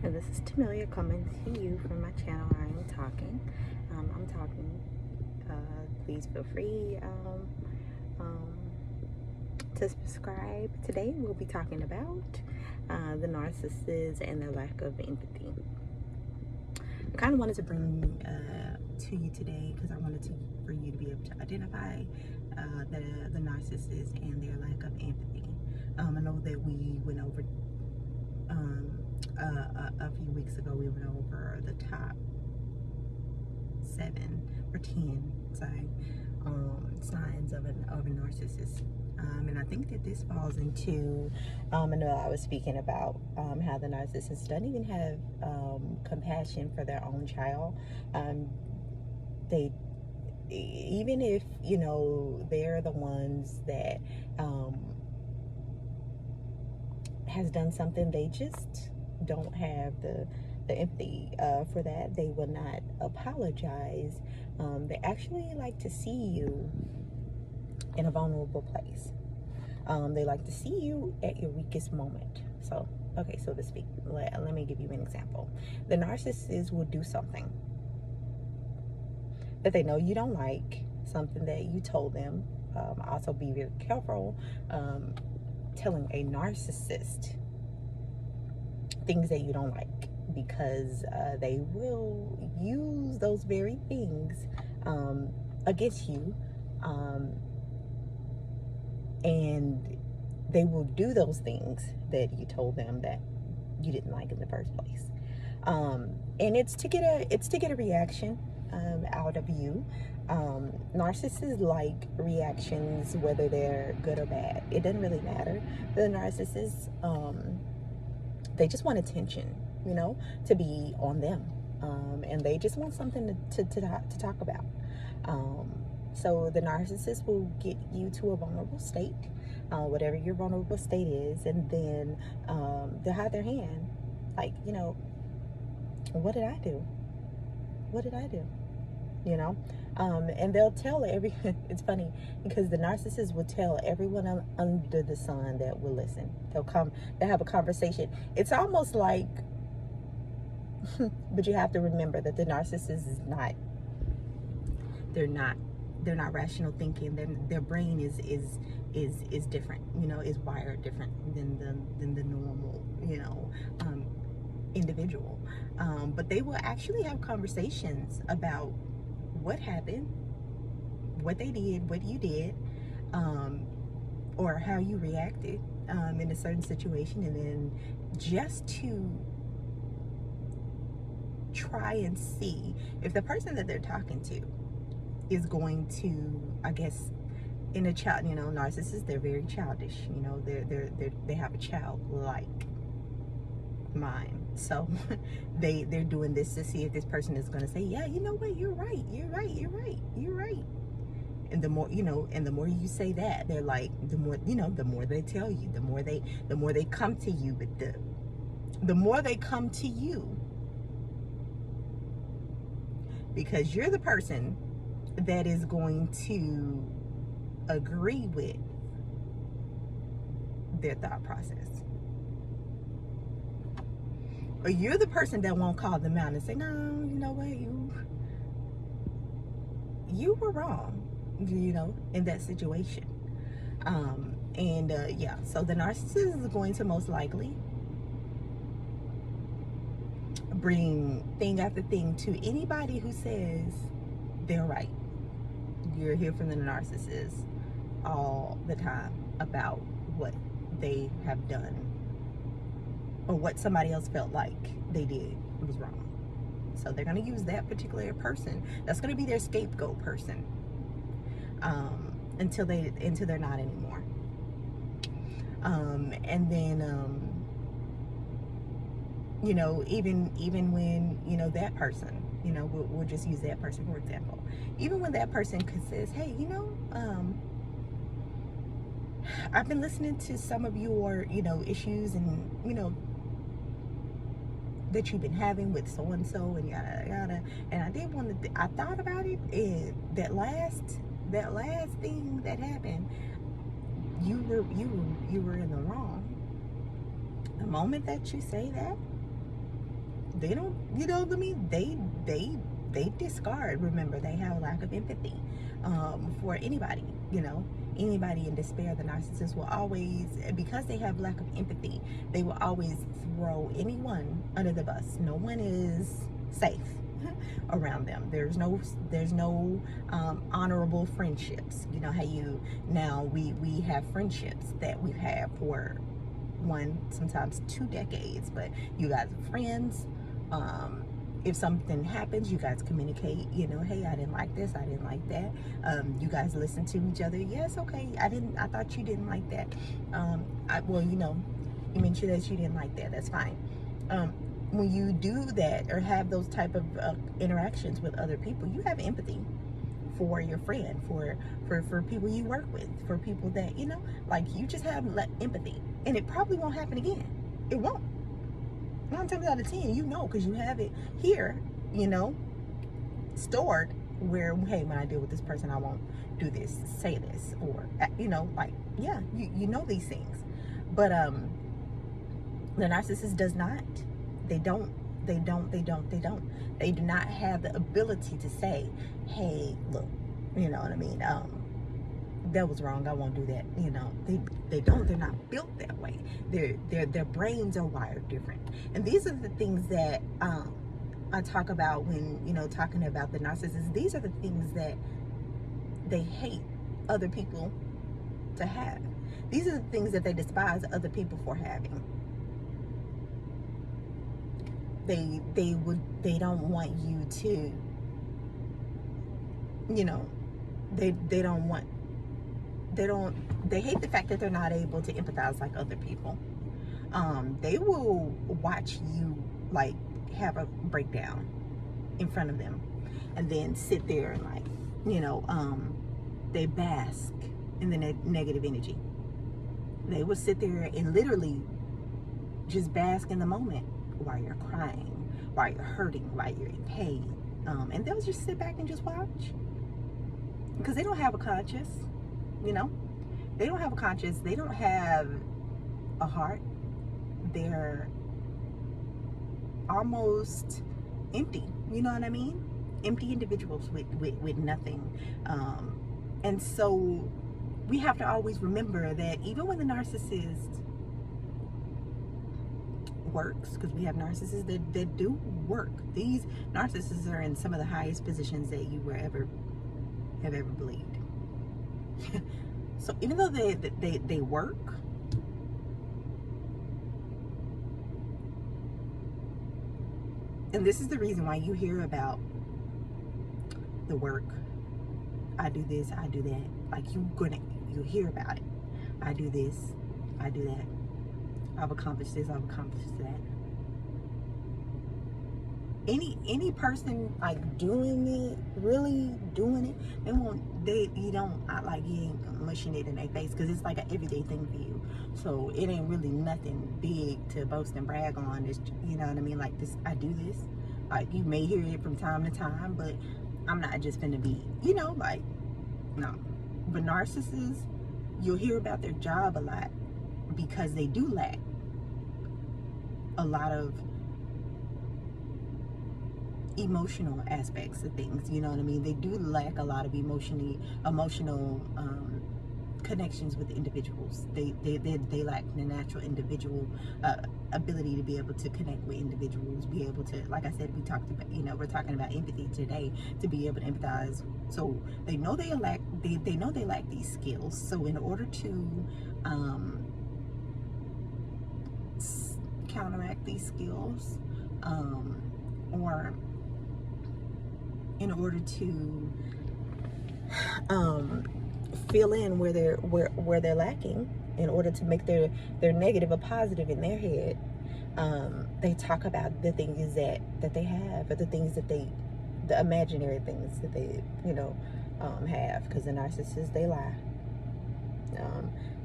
And this is Tamelia coming to you from my channel. I am talking. I'm talking. Please feel free um, to subscribe. Today we'll be talking about the narcissists and their lack of empathy. I kind of wanted to bring to you today because I wanted for you to be able to identify the narcissists and their lack of empathy. I know that we went over a few weeks ago. We went over the top 7 or 10 signs of a narcissist. And I think that this falls into, I know I was speaking about how the narcissists don't even have compassion for their own child. They, even if, you know, they're the ones that has done something, they just don't have the empathy for that. They will not apologize. They actually like to see you in a vulnerable place. They like to see you at your weakest moment. So, okay, so to speak, let me give you an example. The narcissist will do something that they know you don't like, something that you told them. Also be very careful telling a narcissist things that you don't like, because they will use those very things against you, and they will do those things that you told them that you didn't like in the first place, and it's to get a reaction out of you. Narcissists like reactions, whether they're good or bad. It doesn't really matter. The narcissists, they just want attention, you know, to be on them, and they just want something to talk about. So the narcissist will get you to a vulnerable state, whatever your vulnerable state is, and then they'll hide their hand, like, you know, what did I do? What did I do? You know, and they'll tell it's funny because the narcissist will tell everyone under the sun that will listen. They'll have a conversation. It's almost like, but you have to remember that the narcissist is not, they're not rational thinking. Their brain is different, you know, is wired different than the normal, you know, individual. But they will actually have conversations about what happened, what they did, what you did, or how you reacted in a certain situation, and then just to try and see if the person that they're talking to is going to, I guess, in a child, you know, narcissists, they're very childish, you know, they have a childlike mind. So they're doing this to see if this person is going to say, yeah, you know what, you're right. And the more, you know, and the more you say that, they're like, the more, you know, the more they tell you, the more they come to you with the more they come to you, because you're the person that is going to agree with their thought process. Or you're the person that won't call them out and say, no, you know what, you were wrong, you know, in that situation. Yeah, so the narcissist is going to most likely bring thing after thing to anybody who says they're right. You'll hear from the narcissist all the time about what they have done, or what somebody else felt like they did was wrong. So they're going to use that particular person. That's going to be their scapegoat person, until they're not anymore. And then you know, even when, you know, that person, you know, we'll just use that person for example. Even when that person says, hey, you know, I've been listening to some of your, you know, issues, and, you know, that you've been having with so and so and yada yada, and I did want to. I thought about it, and that last thing that happened, you were in the wrong. The moment that you say that, They don't, you know what I mean? They discard. Remember, they have a lack of empathy for anybody, you know. Anybody in despair, the narcissist will always, because they have lack of empathy, they will always throw anyone under the bus. No one is safe around them. There's no honorable friendships. You know how you now we have friendships that we've had for 1, sometimes 2 decades, but you guys are friends. If something happens, you guys communicate, you know, hey, I didn't like this, I didn't like that. You guys listen to each other. Yes, okay, I thought you didn't like that. Well, you know, you mentioned that you didn't like that. That's fine. When you do that or have those type of interactions with other people, you have empathy for your friend, for people you work with, for people that, you know, like, you just have empathy, and it probably won't happen again. It won't. 9 times out of 10, you know, because you have it here, you know, stored, where, hey, when I deal with this person, I won't do this, say this, or, you know, like, yeah, you know these things. But the narcissist does not. They don't. They do not have the ability to say, hey, look, you know what I mean, that was wrong, I won't do that. You know, they don't. They're not built that way. Their brains are wired different. And these are the things that I talk about when, you know, talking about the narcissist. These are the things that they hate other people to have. These are the things that they despise other people for having. They don't want you to, you know, they hate the fact that they're not able to empathize like other people. They will watch you, like, have a breakdown in front of them, and then sit there and, like, you know, they bask in the negative energy. They will sit there and literally just bask in the moment while you're crying, while you're hurting, while you're in pain. And they'll just sit back and just watch, because they don't have a conscience, you know. They don't have a conscience. They don't have a heart. They're almost empty, you know what I mean? Empty individuals with nothing. And so we have to always remember that even when the narcissist works, because we have narcissists that do work. These narcissists are in some of the highest positions that you have ever believed. So even though they work, and this is the reason why you hear about the work, I do this, I do that, like, you hear about it. I do this, I do that, I've accomplished this, I've accomplished that. Any person, like, doing it, really doing it, you ain't mushing it in their face, because it's like an everyday thing for you. So it ain't really nothing big to boast and brag on. It's, you know what I mean, like, this, I do this. Like, you may hear it from time to time, but I'm not just gonna be, you know, like, no. But narcissists, you'll hear about their job a lot, because they do lack a lot of emotional aspects of things, you know what I mean? They do lack a lot of emotional connections with individuals. They lack the natural individual ability to be able to connect with individuals, be able to, like I said, we talked about, you know, we're talking about empathy today, to be able to empathize. So they know they lack these skills. So in order to counteract these skills, or in order to fill in where they're lacking, in order to make their negative a positive in their head, they talk about the things that they have, or the things that the imaginary things that they, you know, have, because the narcissists, they lie.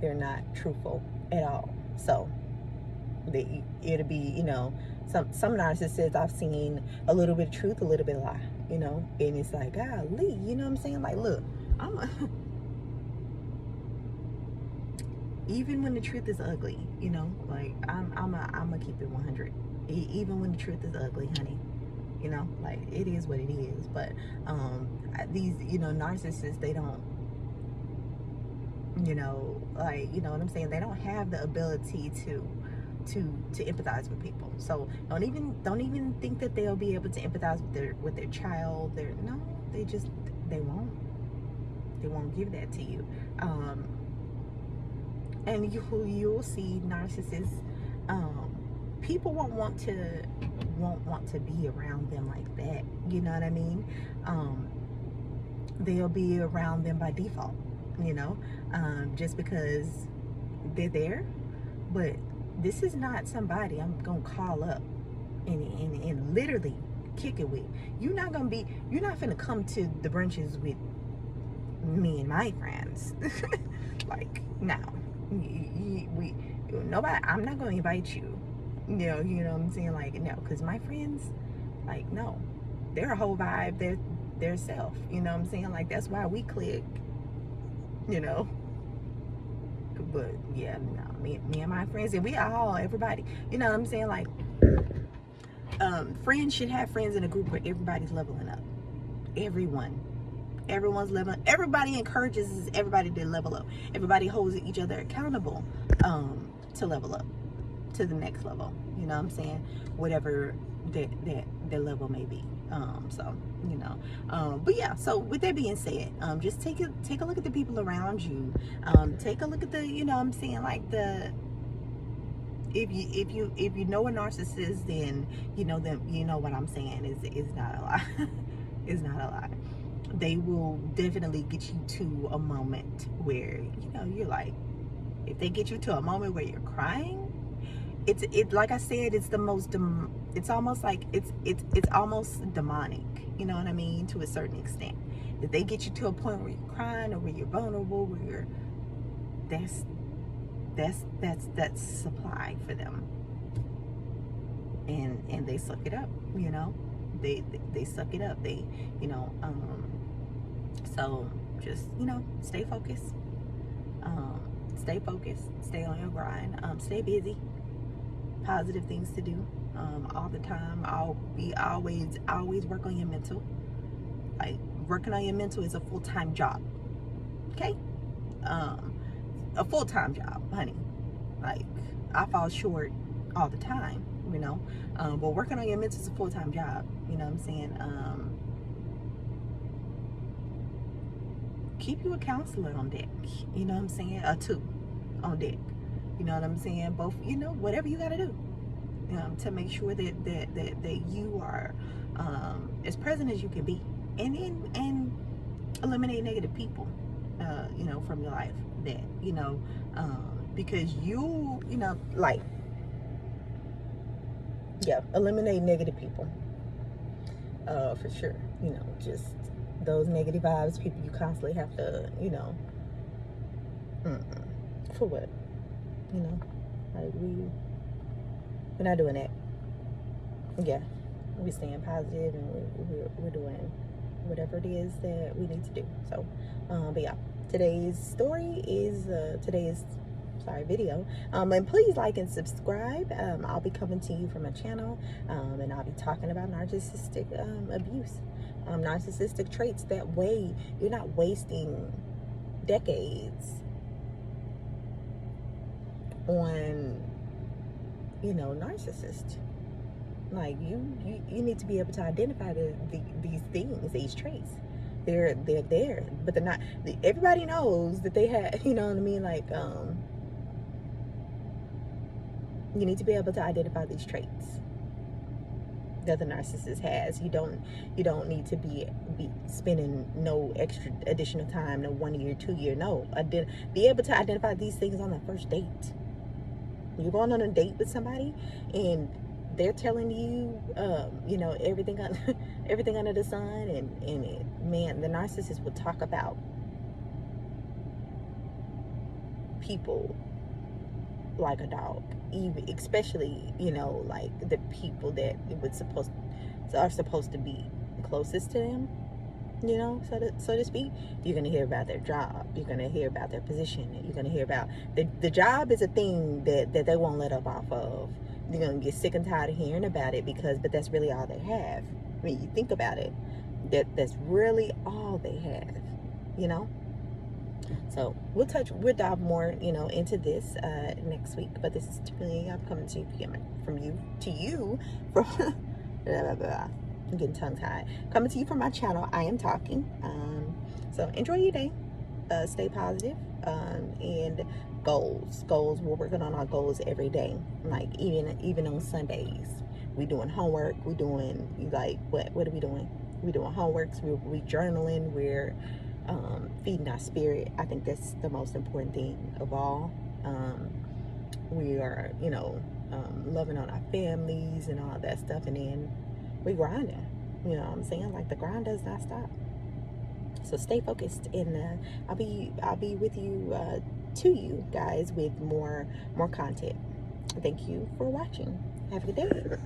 They're not truthful at all. So it'll be, you know, some narcissists I've seen a little bit of truth, a little bit of lie, you know, and it's like, golly, you know what I'm saying? Like, look, even when the truth is ugly, you know, like, I'm a keep it 100. Even when the truth is ugly, honey. You know, like, it is what it is. But these, narcissists, they don't, like, you know what I'm saying, they don't have the ability to empathize with people. So don't even think that they'll be able to empathize with their child. No, they won't give that to you. And you'll see narcissists, people won't want to be around them like that. You know what I mean? They'll be around them by default, just because they're there. But this is not somebody I'm gonna call up and literally kick it with. You're not finna come to the brunches with me and my friends. Like, no, nobody. I'm not gonna invite you. You know what I'm saying? Like, no, because my friends, like, no, they're a whole vibe. They're self. You know what I'm saying? Like, that's why we click. But yeah, no, me and my friends, and everybody. You know what I'm saying? Like, friends should have friends in a group where everybody's leveling up. Everyone's leveling. Everybody encourages everybody to level up. Everybody holds each other accountable to level up to the next level. You know what I'm saying? Whatever their level may be. But yeah, so with that being said, just take a look at the people around you. Take a look at the, I'm saying, like, if you know a narcissist, then what I'm saying is not a lie. It's not a lie. They will definitely get you to a moment where you're like, if they get you to a moment where you're crying, it's like I said, it's the most it's almost like it's almost demonic. You know what I mean? To a certain extent, if they get you to a point where you're crying or where you're vulnerable, where you're that's supply for them, and they suck it up. They suck it up. So just stay focused. Stay focused. Stay on your grind. Stay busy. Positive things to do all the time. Always work on your mental. Like, working on your mental is a full-time job. Okay? A full-time job, honey. Like, I fall short all the time, but working on your mental is a full-time job. You know what I'm saying? Keep you a counselor on deck. You know what I'm saying? Two on deck. You know what I'm saying? Both, whatever you got to do, to make sure that you are as present as you can be, and eliminate negative people, from your life. That because eliminate negative people, for sure. Just those negative vibes, people you constantly have to, for what? Like, we're not doing that. Yeah, we're staying positive, and we're doing whatever it is that we need to do. So, but yeah, today's video. And please like and subscribe. I'll be coming to you from a channel, and I'll be talking about narcissistic abuse, narcissistic traits. That way, you're not wasting decades on narcissists. Like, you need to be able to identify these things, these traits. They're there, but they're not. Everybody knows that they have. You know what I mean? Like, you need to be able to identify these traits that the narcissist has. You don't need to be spending no extra additional time, no 1 year, 2 year. No, be able to identify these things on the first date. You're going on a date with somebody, and they're telling you, everything under the sun, and man, the narcissist will talk about people like a dog, even especially like the people that are supposed to be closest to them, so to speak. You're gonna hear about their job. You're gonna hear about their position. You're gonna hear about the job is a thing that they won't let up off of. You're gonna get sick and tired of hearing about it but that's really all they have. I mean, you think about it, that's really all they have, you know. So we'll dive more, into this next week. But this is typically, I'm coming to you from blah, blah, blah. I'm getting tongue tied. Coming to you from my channel, I Am Talking. So enjoy your day. Stay positive. And goals. We're working on our goals every day. Like even on Sundays, we doing homework. We doing what are we doing? We doing homeworks. We journaling. We're feeding our spirit. I think that's the most important thing of all. We are, loving on our families and all that stuff, and then we grinding. You know what I'm saying? Like, the grind does not stop. So stay focused, and I'll be with you to you guys with more content. Thank you for watching. Have a good day.